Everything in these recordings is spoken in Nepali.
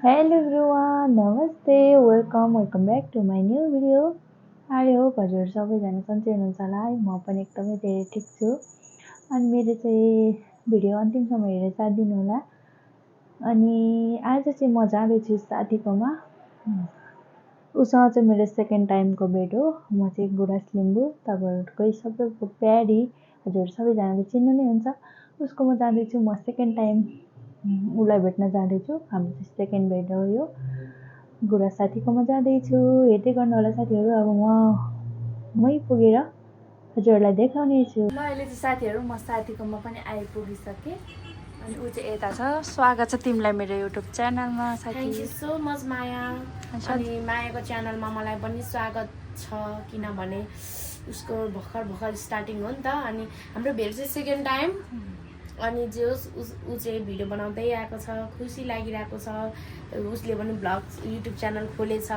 Hello everyone, नमस्ते, welcome back to my new video. I hope हजुर सबैजना सन्चै हुनुहुन्छ होला है। म पनि एकदमै धेरै ठिक छु। अनि मेरो चाहिँ भिडियो अन्तिमसम्म हेरेर साथ दिनु होला। अनि आज चाहिँ म जाँदैछु साथीकोमा। उसँग चाहिँ मेरो सेकेन्ड टाइमको भेट हो। म चाहिँ गुराँस लिम्बू, तपाईँहरूकै सबैको प्यारी, हजुर सबैजनाले चिन्नु नै हुन्छ। उसकोमा जाँदैछु म सेकेन्ड टाइम, उसलाई भेट्न जाँदैछु। हाम्रो चाहिँ सेकेन्ड भेट हो यो। गुराँस साथीकोमा जाँदैछु, हेर्दै गर्नु होला साथीहरू। अब मै पुगेर हजुरहरूलाई देखाउने छु। ल अहिले चाहिँ साथीहरू म साथीकोमा पनि आइपुगिसकेँ। अनि ऊ चाहिँ यता छ। स्वागत छ तिमीलाई मेरो युट्युब च्यानलमा साथी। थ्याङ्क यू सो मच माया। अनि मायाको च्यानलमा मलाई पनि स्वागत छ, किनभने उसको भर्खर स्टार्टिङ हो नि त। अनि हाम्रो भेट चाहिँ सेकेन्ड टाइम। अनि जे होस् ऊ चाहिँ भिडियो बनाउँदै आएको छ, खुसी लागिरहेको छ। उसले पनि ब्लग युट्युब च्यानल खोलेछ।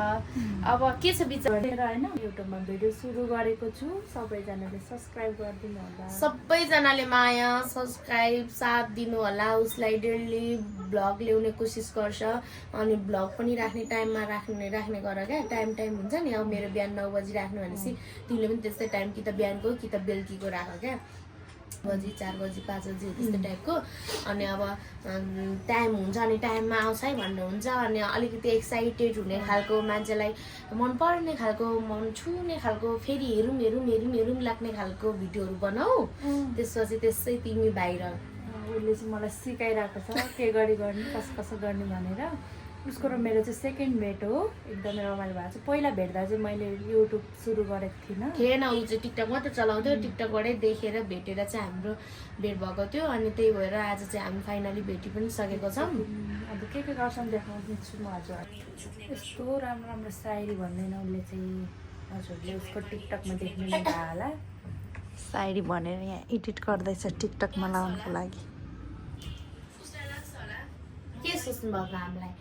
अब के छ विचार होइन, युट्युबमा भिडियो सुरु गरेको छु। सबैजनाले सब्सक्राइब गरिदिनु होला। सबैजनाले माया सब्सक्राइब साथ दिनु होला। उसलाई डेली ब्लग ल्याउने कोसिस गर्छ। अनि ब्लग पनि राख्ने टाइममा राख्ने गर क्या। टाइम हुन्छ नि। अब मेरो बिहान 9 बजी राख्नु भनेपछि तिमीले पनि त्यस्तै टाइम कि त बिहानको कि त बेलुकीको राख क्या। 3 बजी 4 बजी 5 बजी त्यस्तो टाइपको। अनि अब टाइम हुन्छ अनि टाइममा आउँछ है भन्नुहुन्छ। अनि अलिकति एक्साइटेड हुने खालको, मान्छेलाई मनपर्ने खालको, मन छुने खालको, फेरि हेरौँ लाग्ने खालको भिडियोहरू बनाऊ। त्यसपछि त्यसै तिमी बाहिर। उसले चाहिँ मलाई सिकाइरहेको छ के गर्ने कसो गर्ने भनेर। उसको र मेरो चाहिँ सेकेन्ड भेट हो। एकदमै रमाइलो भएको छ। पहिला भेट्दा चाहिँ मैले युट्युब सुरु गरेको थिएन। ऊ चाहिँ टिकटक मात्रै चलाउँथ्यो। टिकटकबाटै देखेर भेटेर चाहिँ हाम्रो भेट भएको थियो। अनि त्यही भएर आज चाहिँ हामी फाइनली भेटि पनि सकेको छौँ। अब के गर्छौँ देखाउँछु म हजुर। यस्तो राम्रो सायरी भन्दैन उसले चाहिँ। हजुरले उसको टिकटकमा देख्नु भयो होला। सायरी भनेर यहाँ एडिट गर्दैछ टिकटकमा लाउनुको लागि। के सोच्नु भएको हामीलाई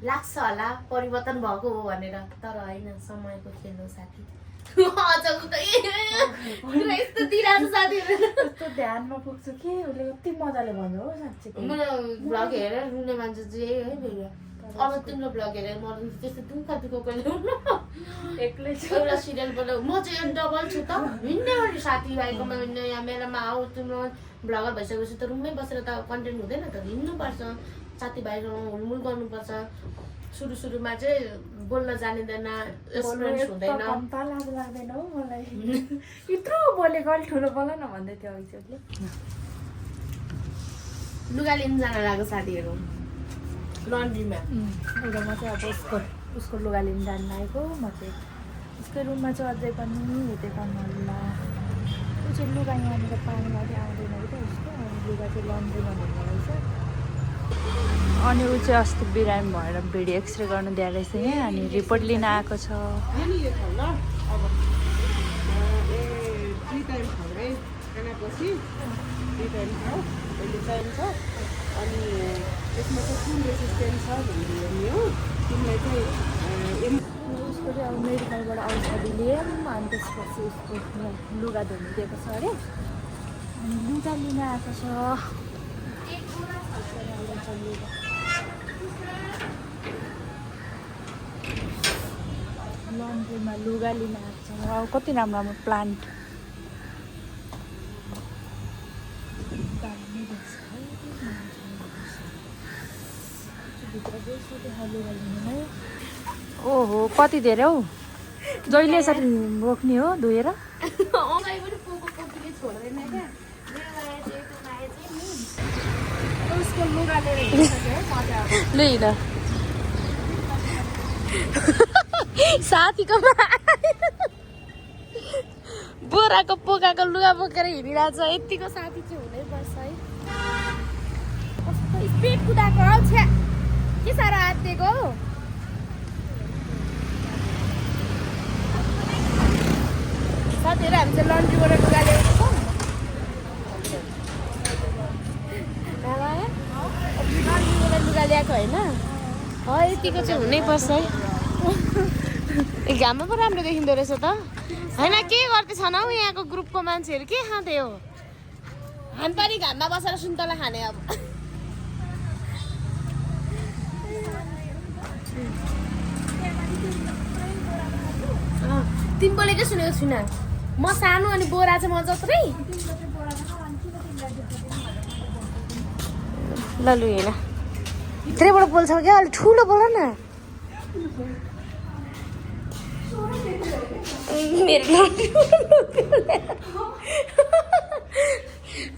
लाग्छ होला परिवर्तन भएको हो भनेर, तर होइन, समयको खेल हो साथी। यस्तो दिइरहेको छ साथीहरू। यस्तो ध्यानमा पुग्छु कि उसले कति मजाले भन्छ हो साँच्चै। मेरो भ्लग हेरेर रुने मान्छे चाहिँ है मेरो। अब तिम्रो भ्लग हेरेर म त्यस्तो दुःखको कहिले एक्लै एउटा सिरियल बनाऊ। म चाहिँ डबल छु त। हिँड्ने हो नि साथीभाइकोमा हिँड्ने, यहाँ मेरोमा आऊ। तिम्रो भ्लगर भइसकेपछि त रुममै बसेर त कन्टेन्ट हुँदैन त। हिँड्नुपर्छ, साथीभाइसँग हुलमुल गर्नुपर्छ। सुरुमा चाहिँ बोल्न जानिँदैन, एक्सपिरियन्स हुँदैन। लाज लाग्दैन हौ मलाई। यत्रो बोलेको अलिक ठुलो बोल न भन्दै थियो अभिषेकले। लुगा लिन जान लाग्यो साथीहरू लन्ड्रीमा। एउटा म चाहिँ अब उसको लुगा लिन जानु लागेको। म चाहिँ उसकै रुममा चाहिँ अझै पनि हेर्दै गर्नु होला। ऊ चाहिँ लुगा यहाँनिर पानीमा चाहिँ आउँदैन कि त उसको। अनि लुगा चाहिँ लन्ड्रीमा भन्ने रहेछ। अनि ऊ चाहिँ अस्ति बिरामी भएर भिडियो एक्सरे गर्नु दिएर रहेछ यहाँ। अनि रिपोर्ट लिन आएको छ। अनि त्यसमा चाहिँ कुन रेसिस्टेन्ट छ भन्ने हेर्ने हो। तिमीलाई चाहिँ उसको चाहिँ अब मेडिकलबाट औषधि लियौँ। अनि त्यसपछि उसको लुगा धुनु दिएको छ अरे। अनि लुगा लिन आएको छ। लन्ड्रीमा लुगा लिन आएको छ। अब कति राम्रो प्लान्ट ओहो कति धेरै हौ। जहिले यसरी रोक्ने हो धोएर। उसको लुगा लिएर ल साथीको बोराको पोकाको लुगा बोकेर हिँडिरहेछ। यतिको साथी चाहिँ हुनैपर्छ है। कस्तो स्पिड कुदाएको हौ छ्या। के साह्रो आत्तिएको हौ। साथीहरू हामी चाहिँ लन्ड्रीबाट लुगा ल्याएको छौँ। लन्ड्रीबाट लुगा ल्याएको होइन। यतिको चाहिँ हुनैपर्छ है। घाममा पो राम्रो देखिँदो रहेछ त होइन। के गर्दैछन् हौ यहाँको ग्रुपको मान्छेहरू? के खाँदै हो? हामी पनि घाममा बसेर सुन्तला खाने अब। तिमी बोलेकै सुनेको छुइनँ म सानो अनि बोरा चाहिँ म जत्रै ल लु हेर भित्रैबाट बोल्छ क्या अलिक ठुलो बोल न मेरो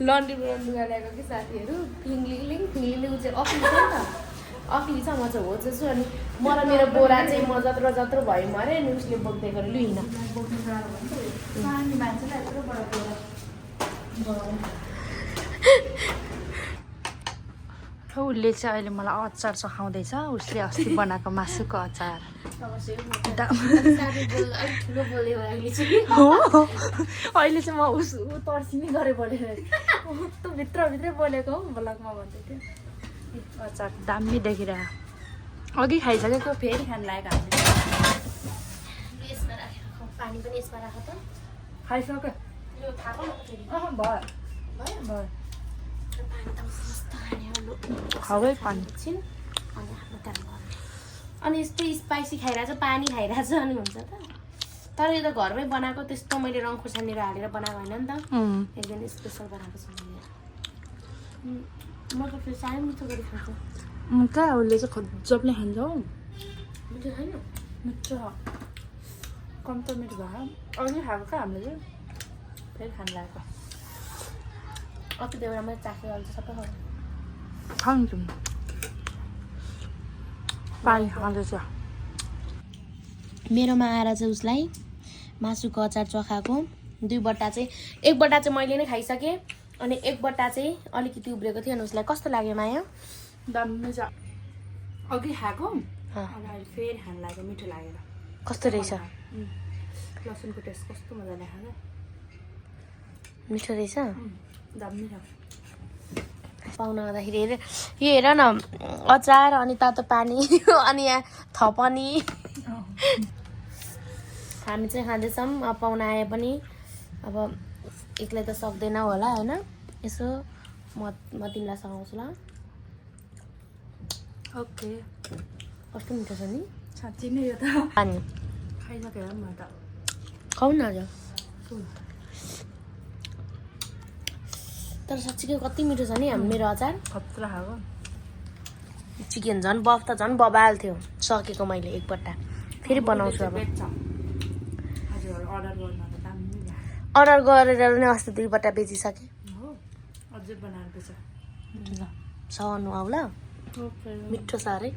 लन्ड्रीबाट लुगा ल्याएको कि साथीहरू फिङ्लिङ ऊ चाहिँ अफिस छ नि त अफिस छ म चाहिँ हो चाहिँ छु अनि म र मेरो बोरा चाहिँ म जत्रो जत्रो भयो म अरे अनि उसले बोक्दै गरेर लु हिँड उसले चाहिँ अहिले मलाई अचार चखाउँदैछ उसले अस्ति बनाएको मासुको अचार हो अहिले चाहिँ म उस तर्सिनै गरेँ बोलेर तँ भित्रभित्रै बोलेको हौ ब्लगमा भन्दै थियो अचार दामी देखिरह अघि खाइसकेको फेरि खान लागेको हामीले पानी पनि यसमा राख त खाइसक्यो यो थाहा भयो भयो भयो पानी त मस्त खाने हो खाउै पानी एकछिन अनि आफ्नो काम गर्ने अनि यस्तै स्पाइसी खाइरहेछ पानी खाइरहेछ अनि हुन्छ त तर यो त घरमै बनाएको त्यस्तो मैले रङ खोर्सानीहरू हालेर बनाएको होइन नि त एकदम स्पेसल बनाएको छ मैले म त फेरि साह्रै मिठो गरी खान्छ कहाँ उसले चाहिँ खज्जबले खान्छ हौ मिठो छैन मिठो कम त मिठो भयो अघि खाएको क्या हामीले चाहिँ फेरि खान लागेको अति बेला मैले चाखेर अहिले सबै खान्छौँ पानी खाँदैछ मेरोमा आएर चाहिँ उसलाई मासुको अचार चखाएको 2 बट्टा चाहिँ 1 बट्टा चाहिँ मैले नै खाइसकेँ अनि 1 बट्टा चाहिँ अलिकति उब्रेको थियो अनि उसलाई कस्तो लाग्यो माया दामी छ अघि खाएको अनि अहिले फेरि खान लाग्यो मिठो लागेर कस्तो रहेछ लसुनको टेस्ट कस्तो मजाले खायो मिठो रहेछ दामी छ पाहुना आउँदाखेरि हेर यो हेर न अचार अनि तातो पानी अनि यहाँ थपनी हामी चाहिँ खाँदैछौँ अब पाहुना आए पनि अब एक्लै त सक्दैन होला होइन यसो म तिमीलाई सघाउँछु ल ओके कस्तो मिठो छ नि साँच्ची नै यो त पानी खाइसकेर म त खाऊ न आज तर साँच्चीकै कति मिठो छ नि मेरो अचार खतरा खाएको चिकन झन् बफ त झन् बबाल थियो सकेको मैले 1 बट्टा फेरि बनाउँछु अब अर्डर गरेर नै अस्ति 2 बट्टा बेचिसकेँ अझै बनाएर बेच सघाउनु आऊ ल मिठो छ अरे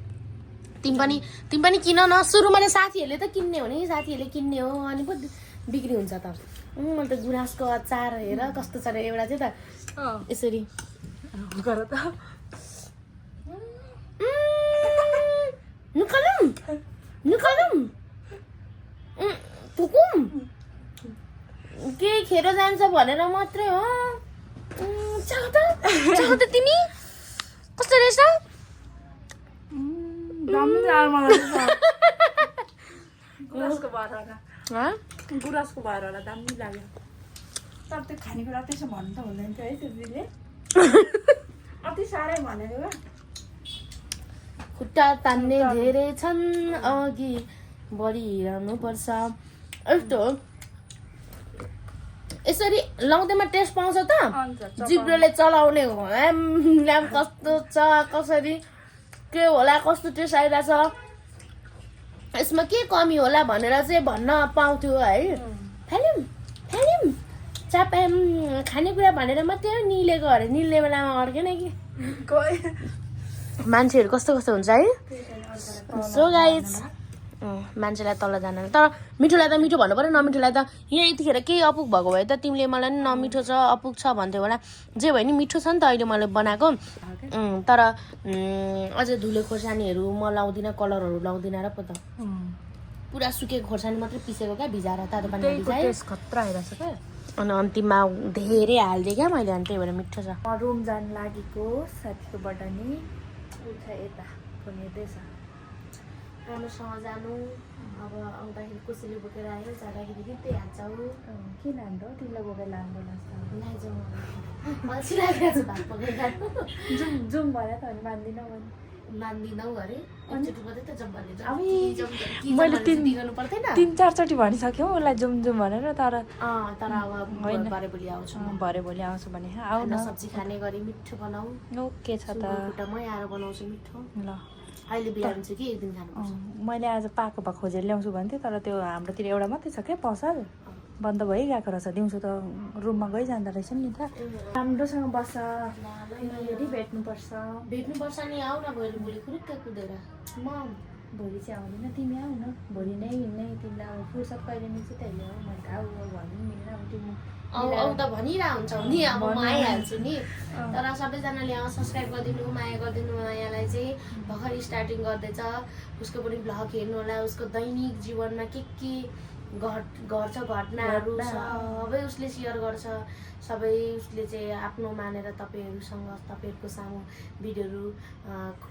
तिमी पनि किन न सुरुमा त साथीहरूले त किन्ने हो नि साथीहरूले किन्ने हो अनि पो बिक्री हुन्छ त मैले त गुराँसको अचार हेर कस्तो छ र एउटा चाहिँ त यसरी गर त निकालौँ थुकुम के खेर जान्छ भनेर मात्रै हो चाह त तिमी कस्तो रहेछ गुराँसको भएर होला दामी लाग्यो तर त्यो खानेकुरा त्यसो भन्नु त हुँदैन थियो है त्यो दिदीले अति साह्रै भनेको क्या खुट्टा तान्ने धेरै छन् अघि बढिरहनु पर्छ यस्तो यसरी लाउँदैमा टेस्ट पाउँछ त जिब्रोले चलाउने हो कस्तो छ कसरी के होला कस्तो टेस्ट आइरहेछ यसमा के कमी होला भनेर चाहिँ भन्न पाउँथ्यो है फाल्यौँ चापाम खानेकुरा भनेर मात्रै निलेको अरे निल्ने बेलामा अड्केन कि मान्छेहरू कस्तो कस्तो हुन्छ है सो गाइज मान्छेलाई तल जान तर मिठोलाई त मिठो भन्नु पऱ्यो नमिठोलाई त यहाँ यतिखेर केही अपुग भएको भए त तिमीले मलाई नि नमिठो छ अपुग छ भन्थ्यौ होला जे भयो नि मिठो छ नि त अहिले मैले बनाएको तर अझै धुले खोर्सानीहरू म लाउँदिनँ कलरहरू लाउँदिनँ र पो त पुरा सुकेको खोर्सानी मात्रै पिसेको क्या भिजाएर तातो पानी भिजाएँ खतरा आइरहेछ क्या अनि अन्तिममा धेरै हालिदिएँ क्या मैले अनि त्यही भएर मिठो छ रुम जान लागेको साथीकोबाट नि उठ यता फोन हेर्दैछ राम्रोसँग जानु अब आउँदाखेरि कसैले बोकेर आयो जाँदाखेरि कि त्यही हाल्छौ किन हाम्रो तिमीलाई बोकेर लानु लैजाउँ अल्छी लागिरहेको छ भात पकाएर जाउँ भयो त अनि मान्दिनँ भने मान्दिनौ अरे एकचोटि मात्रै त जाउँ भने अब मैले 3 पर्दैन 3-4 चोटि भनिसक्यौ उसलाई जाउँ भनेर तर तर अब भरे भोलि आउँछु भरे भोलि आउँछु भने आऊ न सब्जी खाने गरी मिठो बनाऊ के छ त खुट्टा मै आएर बनाउँछु मिठो ल अहिले बिहान चाहिँ कि एक दिन खानुपर्छ मैले आज पाको भा खोजेर ल्याउँछु भन्थेँ तर त्यो हाम्रोतिर एउटा मात्रै छ क्या पसल बन्द भइगएको रहेछ दिउँसो त रुममा गइजाँदो रहेछ नि त राम्रोसँग बस्छ फेरि भेट्नुपर्छ नि आऊ न भोलि भोलि खुरुक्क कुदेर म भोलि चाहिँ आउँदिनँ तिमी आऊ न भोलि नै तिमीलाई अब फुर्सद कहिले मिल्छ त्यही हो मैले त आऊ भन्नु मिलेन अब तिमी आऊ त भनिरह हुन्छौ नि अब म आइहाल्छु नि तर सबैजनाले सब्सक्राइब गरिदिनु माया गरिदिनु मायालाई चाहिँ भर्खर स्टार्टिङ गर्दैछ उसको पनि भ्लग हेर्नु होला उसको दैनिक जीवनमा के गर्छ घटनाहरू सबै उसले सेयर गर्छ सबै उसले चाहिँ आफ्नो मानेर तपाईँहरूसँग तपाईँहरूको सामु भिडियोहरू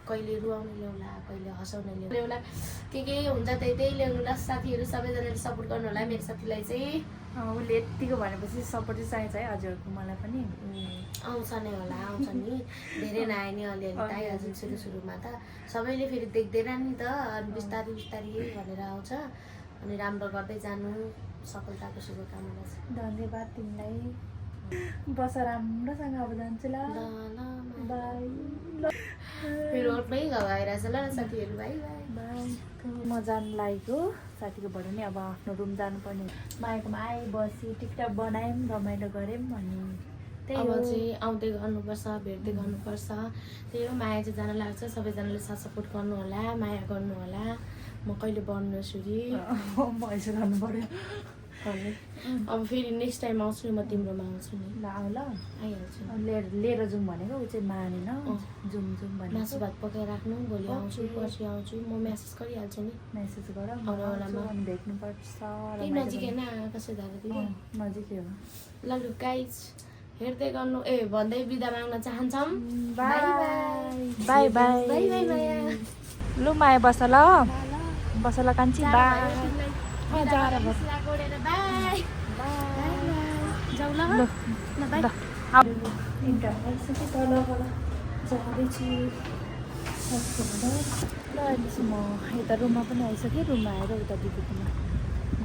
कहिले रुवाउने ल्याउला कहिले हँसाउने ल्याउला के हुन्छ त्यही ल्याउनु होला साथीहरू सबैजनाले सपोर्ट गर्नु होला मेरो साथीलाई चाहिँ उसले यत्तिको भनेपछि सपोर्ट चाहिँ चाहिन्छ है हजुरको मलाई पनि आउँछ नै होला आउँछ नि धेरै नआए नि अलिअलि त आइहाल्छ सुरुमा त सबैले फेरि देख्दैन नि त अनि बिस्तारै बिस्तारै भनेर आउँछ अनि राम्रो गर्दै जानु सफलताको शुभकामना छ धन्यवाद तिमीलाई बस राम्रोसँग अब जान्छु ल बाई रोडमै घाउ आइरहेछ ल साथीहरू बाई बाई बाई म जानु लागेको साथीको भएर नि अब आफ्नो रुम जानुपर्ने मायाकोमा आएँ बसी टिकटक बनायौँ रमाइलो गऱ्यौँ अनि त्यही अब चाहिँ आउँदै गर्नुपर्छ भेट्दै गर्नुपर्छ त्यही हो माया चाहिँ जान लाग्छ सबैजनाले साथ सपोर्ट गर्नु होला माया गर्नु होला म कहिले बन्नु सुरी पैसा गर्नु पर्यो अब फेरि नेक्स्ट टाइम आउँछु नि म तिम्रोमा आउँछु नि ल आऊ ल आइहाल्छु लिएर जाउँ भनेको ऊ चाहिँ मानेन जाउँ भने मासु भात पकाइराख्नु भोलि आउँछु पर्सि आउँछु म मेसेज गरिहाल्छु नि मेसेज गर भेट्नुपर्छ त्यही नजिकै नै आकाशे धारातिर नजिकै हो ल लु गाइज हेर्दै गर्नु भन्दै बिदा माग्न चाहन्छौँ bye bye bye bye bye माया लु माया बस ल बस ल कान्छी बाई म यता रुममा पनि आइसकेँ रुममा आएर उता दिदीकोमा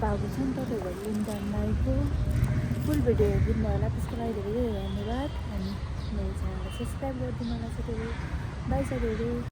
बाबु छ नि त त्यो भएर लिन जानु लागेको फुल भिडियो हेरिदिनु होला त्यसको लागि धेरै धेरै धन्यवाद अनि मेरो च्यानललाई सब्सक्राइब गरिदिनु होला साथीहरू बाई साथीहरू